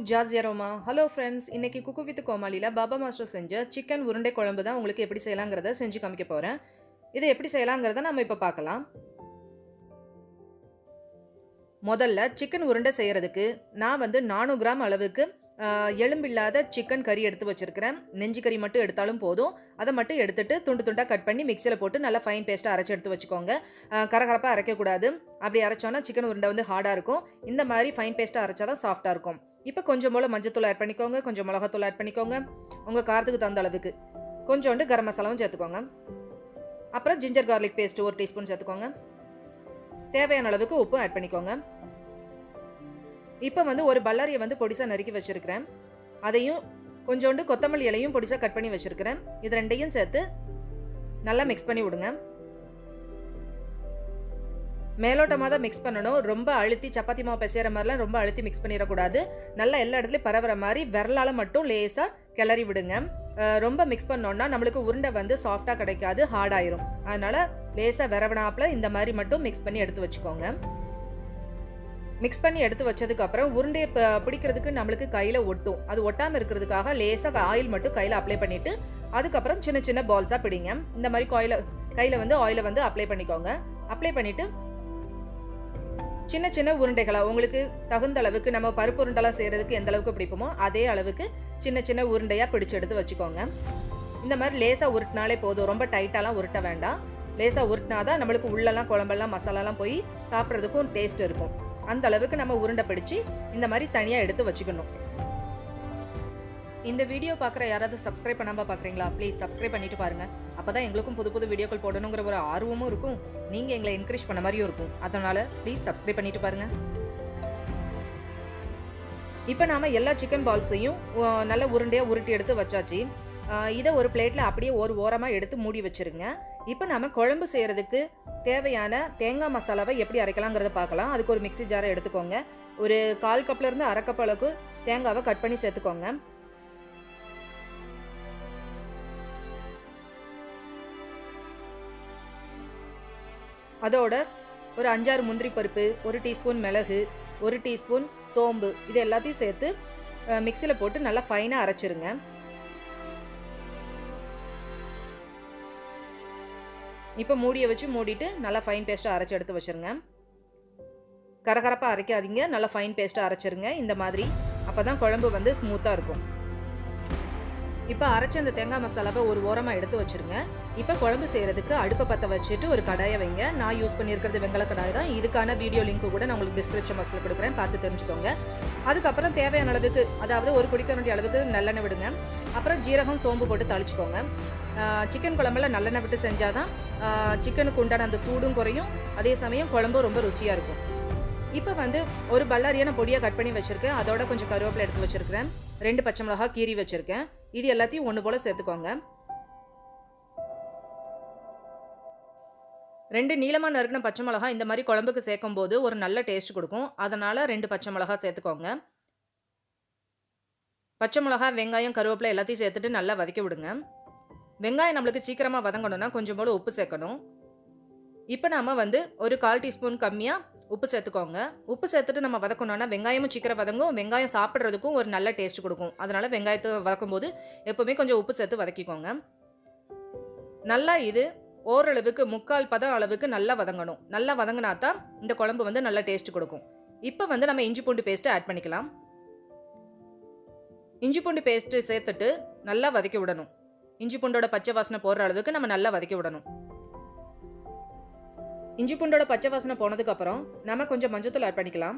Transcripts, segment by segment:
Jazzy Aroma. Hello friends, இன்னைக்கு Cooku with Comali Baba master செஞ்ச chicken உருண்டை குழம்பு தான் உங்களுக்கு எப்படி செய்யலாம்ங்கறத செஞ்சு காமிக்க போறேன். இதை எப்படி செய்யலாம்ங்கறத நாம இப்ப பார்க்கலாம். முதல்ல சிக்கன் உருண்டை செய்யிறதுக்கு நான் வந்து 400 கிராம் அளவுக்கு எலும்பில்லாத சிக்கன் கறி எடுத்து வச்சிருக்கேன். நெஞ்சி கறி மட்டும் எடுத்தாலும் போதும். அதை மட்டும் எடுத்துட்டு துண்டு துண்டா கட் பண்ணி மிக்ஸில போட்டு நல்லா ஃபைன் பேஸ்டா அரைச்சு எடுத்து வச்சுக்கோங்க. கரகரப்பா அரைக்க கூடாது. அப்படி அரைச்சோம்னா சிக்கன் உருண்டை வந்து ஹார்டா இருக்கும். இந்த மாதிரி ஃபைன் பேஸ்டா அரைச்சா தான் சாஃப்ட்டா இருக்கும். இப்போ கொஞ்சம் போல மஞ்சத்தூள் ஆட் பண்ணிக்கோங்க, கொஞ்சம் மிளகாத்தூள் ஆட் பண்ணிக்கோங்க. உங்க காரத்துக்கு தகுந்த அளவுக்கு. கொஞ்சோண்டு கரம் மசாலாவும் சேர்த்துக்கோங்க. அப்புறம் ஜிஞ்சர் கார்லிக் பேஸ்ட் 1 டீஸ்பூன் சேர்த்துக்கோங்க. தேவையான அளவுக்கு உப்பு ஆட் பண்ணிக்கோங்க. இப்போ வந்து ஒரு பல்லாரியை வந்து பொடிசா நறுக்கி வச்சிருக்கிறேன். அதையும் கொஞ்சோண்டு கொத்தமல்லி இலையும் பொடிசா கட் பண்ணி வச்சிருக்கிறேன். இது ரெண்டையும் சேர்த்து நல்லா மிக்ஸ் பண்ணி விடுங்க. மேலோட்டமாக தான் மிக்ஸ் பண்ணணும். ரொம்ப அழுத்தி சப்பாத்தி மாவு பிசைகிற மாதிரிலாம் ரொம்ப அழுத்தி மிக்ஸ் பண்ணிடக்கூடாது. நல்லா எல்லா இடத்துலையும் பரவுற மாதிரி விரலால் மட்டும் லேசாக கிளறி விடுங்க. ரொம்ப மிக்ஸ் பண்ணோன்னா நம்மளுக்கு உருண்டை வந்து சாஃப்டாக கிடைக்காது, ஹார்டாயிரும். அதனால் லேசாக விரவனாப்பில் இந்த மாதிரி மட்டும் மிக்ஸ் பண்ணி எடுத்து வச்சுக்கோங்க. மிக்ஸ் பண்ணி எடுத்து வச்சதுக்கு அப்புறம் உருண்டையை பிடிக்கிறதுக்கு நம்மளுக்கு கையில் ஒட்டும். அது ஒட்டாமல் இருக்கிறதுக்காக லேசாக ஆயில் மட்டும் கையில் அப்ளை பண்ணிவிட்டு அதுக்கப்புறம் சின்ன சின்ன பால்ஸாக பிடிங்க. இந்த மாதிரி கையில் வந்து ஆயிலை வந்து அப்ளை பண்ணிக்கோங்க. அப்ளை பண்ணிவிட்டு சின்ன சின்ன உருண்டைகளாக உங்களுக்கு தகுந்த அளவுக்கு நம்ம பருப்பு உருண்டெல்லாம் செய்கிறதுக்கு எந்த அளவுக்கு பிடிப்போமோ அதே அளவுக்கு சின்ன சின்ன உருண்டையாக பிடிச்சி எடுத்து வச்சுக்கோங்க. இந்த மாதிரி லேசாக உருட்டினாலே போதும். ரொம்ப டைட்டாலாம் உருட்ட வேண்டாம். லேசாக உருட்டினாதான் நம்மளுக்கு உள்ளெல்லாம் குழம்பெல்லாம் மசாலாலாம் போய் சாப்பிட்றதுக்கும் டேஸ்ட் இருக்கும். அந்த அளவுக்கு நம்ம உருண்டை பிடிச்சி இந்த மாதிரி தனியாக எடுத்து வச்சுக்கணும். இந்த வீடியோ பார்க்குற யாராவது சப்ஸ்கிரைப் பண்ணாமல் பார்க்குறீங்களா? ப்ளீஸ் சப்ஸ்கிரைப் பண்ணிட்டு பாருங்கள். அப்போ தான் எங்களுக்கும் புது புது வீடியோக்கள் போடணுங்கிற ஒரு ஆர்வமும் இருக்கும். நீங்கள் எங்களை என்கரேஜ் பண்ண மாதிரியும் இருக்கும். அதனால் ப்ளீஸ் சப்ஸ்கிரைப் பண்ணிட்டு பாருங்கள். இப்போ நாம் எல்லா சிக்கன் பால்ஸையும் நல்ல உருண்டையாக உருட்டி எடுத்து வச்சாச்சு. இதை ஒரு பிளேட்டில் அப்படியே ஒரு ஓரமாக எடுத்து மூடி வச்சுருங்க. இப்போ நம்ம குழம்பு செய்கிறதுக்கு தேவையான தேங்காய் மசாலாவை எப்படி அரைக்கலாங்கிறத பார்க்கலாம். அதுக்கு ஒரு மிக்ஸி ஜாரை எடுத்துக்கோங்க. ஒரு 1/4 கப்லேருந்து 1/2 கப் அளவுக்கு தேங்காவை கட் பண்ணி சேர்த்துக்கோங்க. அதோட ஒரு 5-6 முந்திரி பருப்பு, 1 டீஸ்பூன் மிளகு, 1 டீஸ்பூன் சோம்பு, இது எல்லாத்தையும் சேர்த்து மிக்ஸியில் போட்டு நல்லா ஃபைனாக அரைச்சிருங்க. இப்போ மூடியை வச்சு மூடிட்டு நல்லா ஃபைன் பேஸ்ட்டாக அரைச்சி எடுத்து வச்சுருங்க. கரகரப்பாக அரைக்காதீங்க, நல்லா ஃபைன் பேஸ்ட்டாக அரைச்சிருங்க இந்த மாதிரி. அப்போ தான் குழம்பு வந்து ஸ்மூத்தாக இருக்கும். இப்போ அரைச்சி அந்த தேங்காய் மசாலாவை ஒரு ஓரமாக எடுத்து வச்சுருங்க. இப்போ குழம்பு செய்கிறதுக்கு அடுப்பை பற்ற வச்சுட்டு ஒரு கடாயை வைங்க. நான் யூஸ் பண்ணியிருக்கிறது வெங்கல கடாய் தான். இதுக்கான வீடியோ லிங்க்கு கூட நான் உங்களுக்கு டிஸ்கிரிப்ஷன் பாக்ஸில் கொடுக்குறேன், பார்த்து தெரிஞ்சுக்கோங்க. அதுக்கப்புறம் தேவையான அளவுக்கு, அதாவது ஒரு குடிக்கரண்டி அளவுக்கு நல்லெண்ணெய் விடுங்க. அப்புறம் ஜீரகம் சோம்பு போட்டு தாளிச்சுக்கோங்க. சிக்கன் குழம்புல நல்லெண்ணெய் விட்டு செஞ்சால் தான் சிக்கனுக்கு உண்டான அந்த சூடும் குறையும், அதே சமயம் குழம்பும் ரொம்ப ருசியாக இருக்கும். இப்போ வந்து ஒரு பல்லாரியான பொடியாக கட் பண்ணி வச்சுருக்கேன். அதோட கொஞ்சம் கருவேப்பிலை எடுத்து வச்சுருக்கிறேன். 2 பச்சை மிளகா கீரி வச்சுருக்கேன். இது எல்லாத்தையும் ஒன்று போல் சேர்த்துக்கோங்க. 2 நீளமாக நறுக்கின பச்சை மிளகா இந்த மாதிரி குழம்புக்கு சேர்க்கும் போது ஒரு நல்ல டேஸ்ட் கொடுக்கும். அதனால் 2 பச்சை மிளகா சேர்த்துக்கோங்க. பச்சை மிளகா, வெங்காயம், கருவேப்பிலை எல்லாத்தையும் சேர்த்துட்டு நல்லா வதக்கி விடுங்க. வெங்காயம் நம்மளுக்கு சீக்கிரமாக வதங்கணும்னா கொஞ்சம் போல் உப்பு சேர்க்கணும். இப்போ நாம் வந்து ஒரு 1/4 டீஸ்பூன் கம்மியாக உப்பு சேர்த்துக்கோங்க. உப்பு சேர்த்துட்டு நம்ம வதக்கணும்னா வெங்காயமும் சீக்கிரம் வதங்கும். வெங்காயம் சாப்பிட்றதுக்கும் ஒரு நல்ல டேஸ்ட் கொடுக்கும். அதனால் வெங்காயத்தை வதக்கும் போது எப்போவுமே கொஞ்சம் உப்பு சேர்த்து வதக்கிக்கோங்க. நல்லா இது ஓரளவுக்கு 3/4 பதம் அளவுக்கு நல்லா வதங்கணும். நல்லா வதங்கினா தான் இந்த குழம்பு வந்து நல்ல டேஸ்ட் கொடுக்கும். இப்போ வந்து நம்ம இஞ்சி பூண்டு பேஸ்ட்டு ஆட் பண்ணிக்கலாம். இஞ்சி பூண்டு பேஸ்ட்டு சேர்த்துட்டு நல்லா வதக்கி விடணும். இஞ்சி பூண்டோட பச்சை வாசனை போடுற அளவுக்கு நம்ம நல்லா வதக்கி விடணும். இஞ்சி பூண்டோட பச்சை வாசனை போனதுக்கப்புறம் நம்ம கொஞ்சம் மஞ்சத்தூள் ஆட் பண்ணிக்கலாம்.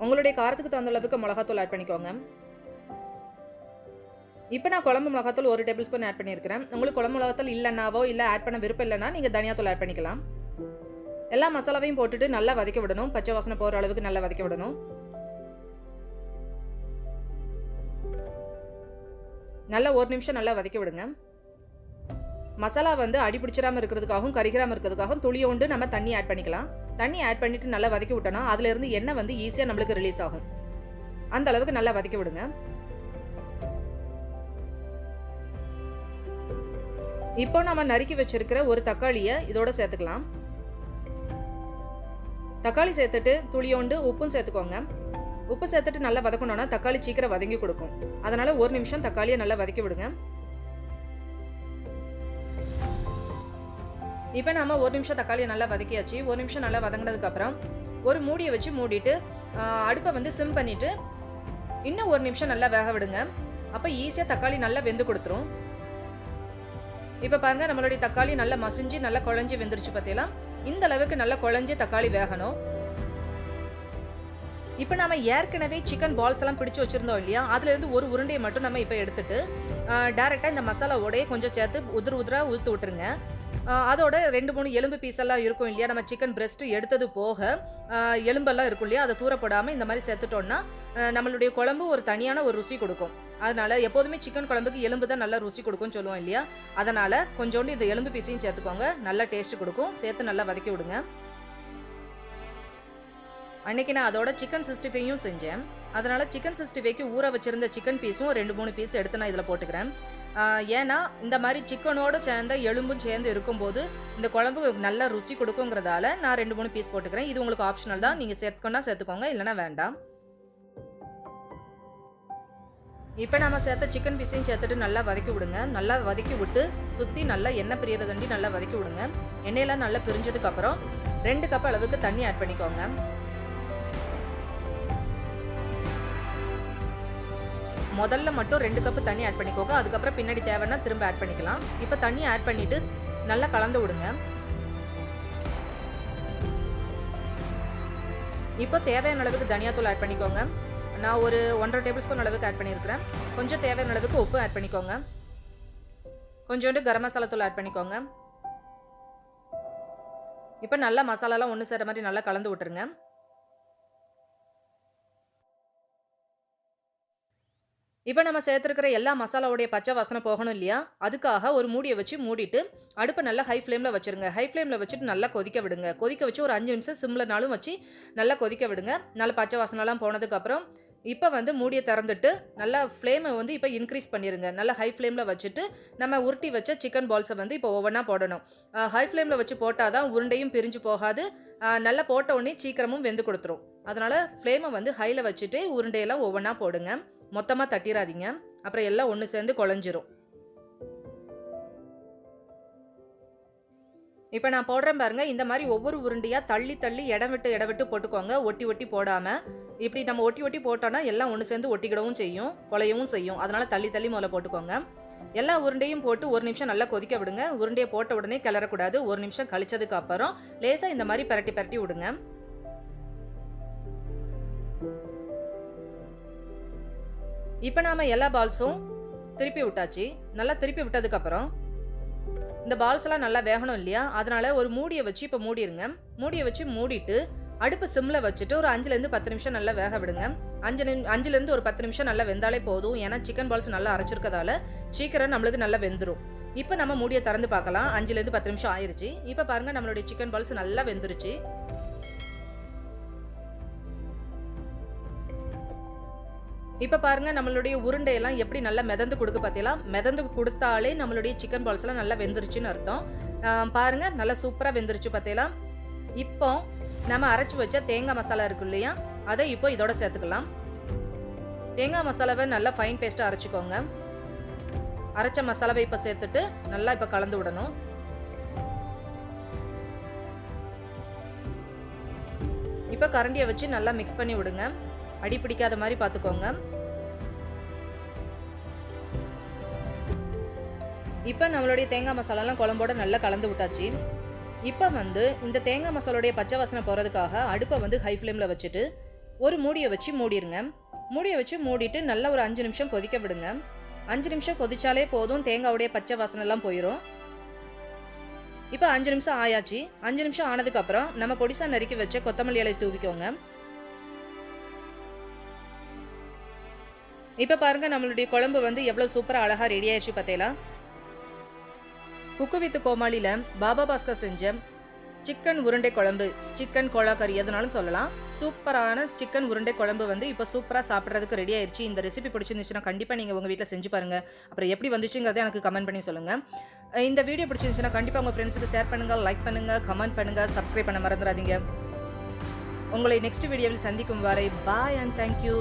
உங்களுடைய காரத்துக்கு தகுந்த அளவுக்கு மிளகாத்தூள் ஆட் பண்ணிக்கோங்க. இப்போ நான் குழம்பு மிளகாத்தூள் 1 டேபிள் ஸ்பூன் ஆட் பண்ணியிருக்கிறேன். உங்களுக்கு குழம்பு மிளகாத்தூள் இல்லைன்னாவோ இல்லை ஆட் பண்ண விருப்பம் இல்லைன்னா நீங்கள் தனியாத்தூள் ஆட் பண்ணிக்கலாம். எல்லா மசாலாவையும் போட்டுட்டு நல்லா வதக்கி விடணும். பச்சை வாசனை போகிற அளவுக்கு நல்லா வதக்கி விடணும். நல்லா 1 நிமிஷம் நல்லா வதக்கி விடுங்க. மசாலா வந்து அடி பிடிச்சிடாமல் இருக்கிறதுக்காகவும் கரிகிராமல் இருக்கிறதுக்காகவும் துளியோண்டு நம்ம தண்ணி ஆட் பண்ணிக்கலாம். தண்ணி ஆட் பண்ணிவிட்டு நல்லா வதக்கி விட்டோன்னா அதுலேருந்து எண்ணெய் வந்து ஈஸியாக நம்மளுக்கு ரிலீஸ் ஆகும். அந்த அளவுக்கு நல்லா வதக்கி விடுங்க. இப்போ நம்ம நறுக்கி வச்சிருக்கிற ஒரு தக்காளியை இதோட சேர்த்துக்கலாம். தக்காளி சேர்த்துட்டு துளியோண்டு உப்பும் சேர்த்துக்கோங்க. உப்பு சேர்த்துட்டு நல்லா வதக்கணும்னா தக்காளி சீக்கிரம் வதங்கி கொடுக்கும். அதனால 1 நிமிஷம் தக்காளியை நல்லா வதக்கி விடுங்க. இப்போ நாம 1 நிமிஷம் தக்காளியை நல்லா வதக்கியாச்சு. 1 நிமிஷம் நல்லா வதங்கினதுக்கு அப்புறம் ஒரு மூடியை வச்சு மூடிட்டு அடுப்பை வந்து சிம் பண்ணிட்டு இன்னும் 1 நிமிஷம் நல்லா வேக விடுங்க. அப்போ ஈஸியாக தக்காளி நல்லா வெந்து கொடுத்துரும். இப்போ பாருங்க நம்மளுடைய தக்காளி நல்லா மசிஞ்சு நல்லா குழஞ்சி வெந்துருச்சு. பார்த்தீங்களா, இந்த அளவுக்கு நல்லா குழஞ்சி தக்காளி வேகணும். இப்போ நம்ம ஏற்கனவே சிக்கன் பால்ஸ் எல்லாம் பிடிச்சு வச்சிருந்தோம் இல்லையா, அதுலேருந்து ஒரு உருண்டையை மட்டும் நம்ம இப்போ எடுத்துட்டு டேரெக்டாக இந்த மசாலாவோடய கொஞ்சம் சேர்த்து உதிராக ஊற்று விட்டுருங்க. அதோட 2-3 எலும்பு பீஸ் எல்லாம் இருக்கும் இல்லையா, நம்ம சிக்கன் பிரெஸ்ட் எடுத்தது போக எலும்பெல்லாம் இருக்கும் இல்லையா, அதை தூரப்படாமல் இந்த மாதிரி சேர்த்துட்டோம்னா நம்மளுடைய குழம்பு ஒரு தனியான ஒரு ருசி கொடுக்கும். அதனால எப்போதுமே சிக்கன் குழம்புக்கு எலும்பு தான் நல்லா ருசி கொடுக்கும்னு சொல்லுவோம் இல்லையா, அதனால கொஞ்சோண்டு இந்த எலும்பு பீஸையும் சேர்த்துக்கோங்க. நல்லா டேஸ்ட் கொடுக்கும். சேர்த்து நல்லா வதக்கி விடுங்க. அன்னைக்கு நான் அதோட சிக்கன் 65யும் செஞ்சேன். அதனால சிக்கன் 65க்கு ஊற வச்சிருந்த சிக்கன் பீஸும் 2-3 பீஸ் எடுத்து நான் இதில் போட்டுக்கிறேன். ஏன்னா இந்த மாதிரி சிக்கனோட சேர்ந்த எலும்பும் சேர்ந்து இருக்கும்போது இந்த குழம்பு நல்லா ருசி கொடுக்குங்கிறதால நான் 2-3 பீஸ் போட்டுக்கிறேன். இது உங்களுக்கு ஆப்ஷனல் தான், நீங்கள் சேர்த்துக்கோன்னா சேர்த்துக்கோங்க, இல்லைனா வேண்டாம். இப்போ நம்ம சேர்த்த சிக்கன் பீஸையும் சேர்த்துட்டு நல்லா வதக்கி விடுங்க. நல்லா வதக்கி விட்டு சுற்றி நல்லா எண்ணெய் பிரியறதண்டி நல்லா வதக்கி விடுங்க. எண்ணெயெல்லாம் நல்லா பிரிஞ்சதுக்கப்புறம் 2 கப் அளவுக்கு தண்ணி ஆட் பண்ணிக்கோங்க. முதல்ல மட்டும் 2 கப் தண்ணி ஆட் பண்ணிக்கோங்க. அதுக்கப்புறம் பின்னாடி தேவைன்னா திரும்ப ஆட் பண்ணிக்கலாம். இப்போ தண்ணி ஆட் பண்ணிட்டு நல்லா கலந்து விடுங்க. இப்போ தேவையான அளவுக்கு தனியாத்தூள் ஆட் பண்ணிக்கோங்க. நான் ஒரு 1.5 டேபிள் ஸ்பூன் அளவுக்கு ஆட் பண்ணியிருக்கிறேன். கொஞ்சம் தேவையான அளவுக்கு உப்பு ஆட் பண்ணிக்கோங்க. கொஞ்சோண்டு கரம் மசாலா தூள் ஆட் பண்ணிக்கோங்க. இப்போ நல்லா மசாலாலாம் ஒன்று சேர மாதிரி நல்லா கலந்து விட்டுருங்க. இப்போ நம்ம சேர்த்துருக்கிற எல்லா மசாலாவுடைய பச்சை வாசனை போகணும் இல்லையா, அதுக்காக ஒரு மூடியை வச்சு மூடிட்டு அடுப்பை நல்லா ஹை ஃப்ளேமில் வச்சுருங்க. ஹை ஃப்ளேமில் வச்சுட்டு நல்லா கொதிக்க விடுங்க. கொதிக்க வச்சு ஒரு 5 நிமிஷம் சிம்லனாலும் வச்சு நல்லா கொதிக்க விடுங்க. நல்லா பச்சை வாசனைலாம் போனதுக்கப்புறம் இப்போ வந்து மூடியை திறந்துட்டு நல்லா ஃப்ளேமை வந்து இப்போ இன்க்ரீஸ் பண்ணிடுங்க. நல்லா ஹை ஃப்ளேமில் வச்சுட்டு நம்ம உருட்டி வச்ச சிக்கன் பால்ஸை வந்து இப்போ ஒவ்வொன்றா போடணும். ஹை ஃப்ளேமில் வச்சு போட்டால் தான் உருண்டையும் பிரிஞ்சு போகாது, நல்லா போட்ட உடனே சீக்கிரமும் வெந்து கொடுத்துரும். அதனால் ஃப்ளேமை வந்து ஹையில் வச்சுட்டு உருண்டையெல்லாம் ஒவ்வொன்றா போடுங்க. மொத்தமாக தட்டிடாதீங்க, அப்புறம் எல்லாம் ஒன்று சேர்ந்து குழஞ்சிரும். இப்போ நான் போடுறேன் பாருங்க, இந்த மாதிரி ஒவ்வொரு உருண்டையாக தள்ளி தள்ளி இடம் விட்டு போட்டுக்கோங்க. ஒட்டி ஒட்டி போடாமல். இப்படி நம்ம ஒட்டி ஒட்டி போட்டோன்னா எல்லாம் ஒன்று சேர்ந்து ஒட்டிக்கிடவும் செய்யும், குலையவும் செய்யும். அதனால் தள்ளி தள்ளி முதல்ல போட்டுக்கோங்க. எல்லா உருண்டையும் போட்டு 1 நிமிஷம் நல்லா கொதிக்க விடுங்க. உருண்டையை போட்ட உடனே கிளறக்கூடாது. 1 நிமிஷம் கழிச்சதுக்கு அப்புறம் லேசாக இந்த மாதிரி பரட்டி பரட்டி விடுங்க. இப்போ நாம் எல்லா பால்ஸும் திருப்பி விட்டாச்சு. நல்லா திருப்பி விட்டதுக்கப்புறம் இந்த பால்ஸ் எல்லாம் நல்லா வேகணும் இல்லையா, அதனால ஒரு மூடியை வச்சு இப்போ மூடிடுங்க. மூடியை வச்சு மூடிட்டு அடுப்பு சிம்மில் வச்சுட்டு ஒரு 5லேருந்து 10 நிமிஷம் நல்லா வேக விடுங்க. 5லேருந்து ஒரு 10 நிமிஷம் நல்லா வெந்தாலே போதும். ஏன்னா சிக்கன் பால்ஸ் நல்லா அரைச்சிருக்கதால சீக்கிரம் நம்மளுக்கு நல்லா வெந்துடும். இப்போ நம்ம மூடியை திறந்து பார்க்கலாம். 5லேருந்து 10 நிமிஷம் ஆயிடுச்சு. இப்போ பாருங்கள், நம்மளுடைய சிக்கன் பால்ஸ் நல்லா வெந்துருச்சு. இப்போ பாருங்க, நம்மளுடைய உருண்டையெல்லாம் எப்படி நல்லா மிதந்து கொடுக்க பார்த்தீங்களா. மிதந்து கொடுத்தாலே நம்மளுடைய சிக்கன் பால்ஸ் எல்லாம் நல்லா வெந்துருச்சுன்னு அர்த்தம். பாருங்க, நல்லா சூப்பராக வெந்துருச்சு பார்த்தீங்களா. இப்போ நம்ம அரைச்சி வச்ச தேங்காய் மசாலா இருக்கு இல்லையா, அதை இப்போ இதோட சேர்த்துக்கலாம். தேங்காய் மசாலாவை நல்லா ஃபைன் பேஸ்ட்டாக அரைச்சிக்கோங்க. அரைச்ச மசாலாவை இப்போ சேர்த்துட்டு நல்லா இப்போ கலந்து விடணும். இப்போ கரண்டியை வச்சு நல்லா மிக்ஸ் பண்ணி விடுங்க. அடி பிடிக்காத மாதிரி பார்த்துக்கோங்க. இப்போ நம்மளுடைய தேங்காய் மசாலாலாம் குழம்போட நல்லா கலந்து விட்டாச்சு. இப்போ வந்து இந்த தேங்காய் மசாலோடைய பச்சை வாசனை போகிறதுக்காக அடுப்பை வந்து ஹை ஃப்ளேமில் வச்சுட்டு ஒரு மூடியை வச்சு மூடிடுங்க. மூடியை வச்சு மூடிட்டு நல்லா ஒரு 5 நிமிஷம் கொதிக்க விடுங்க. 5 நிமிஷம் கொதிச்சாலே போதும், தேங்காவுடைய பச்சை வாசனைலாம் போயிடும். இப்போ 5 நிமிஷம் ஆயாச்சு. 5 நிமிஷம் ஆனதுக்கப்புறம் நம்ம பொடிசா நறுக்கி வச்ச கொத்தமல்லி இலை தூவிக்கோங்க. இப்போ பாருங்க, நம்மளுடைய குழம்பு வந்து எவ்வளோ சூப்பராக அழகாக ரெடி ஆயிடுச்சு பார்த்தீங்களா. குக்கு வித் கோமாளியில் பாபா பாஸ்கர் செஞ்ச சிக்கன் உருண்டை குழம்பு, சிக்கன் கோலா கறி எதுனாலும் சொல்லலாம். சூப்பரான சிக்கன் உருண்டை குழம்பு வந்து இப்போ சூப்பராக சாப்பிட்றதுக்கு ரெடி ஆயிடுச்சு. இந்த ரெசிபி பிடிச்சிருந்துச்சுன்னா கண்டிப்பாக நீங்கள் உங்கள் வீட்டில் செஞ்சு பாருங்கள். அப்புறம் எப்படி வந்துச்சுங்கிறத எனக்கு கமெண்ட் பண்ணி சொல்லுங்கள். இந்த வீடியோ பிடிச்சிருந்துச்சுன்னா கண்டிப்பாக உங்கள் ஃப்ரெண்ட்ஸுக்கு ஷேர் பண்ணுங்கள், லைக் பண்ணுங்கள், கமெண்ட் பண்ணுங்கள், சப்ஸ்கிரைப் பண்ண மறந்துடாதீங்க. உங்களை நெக்ஸ்ட் வீடியோவில் சந்திக்கும் வரை பாய் அண்ட் தேங்க்யூ.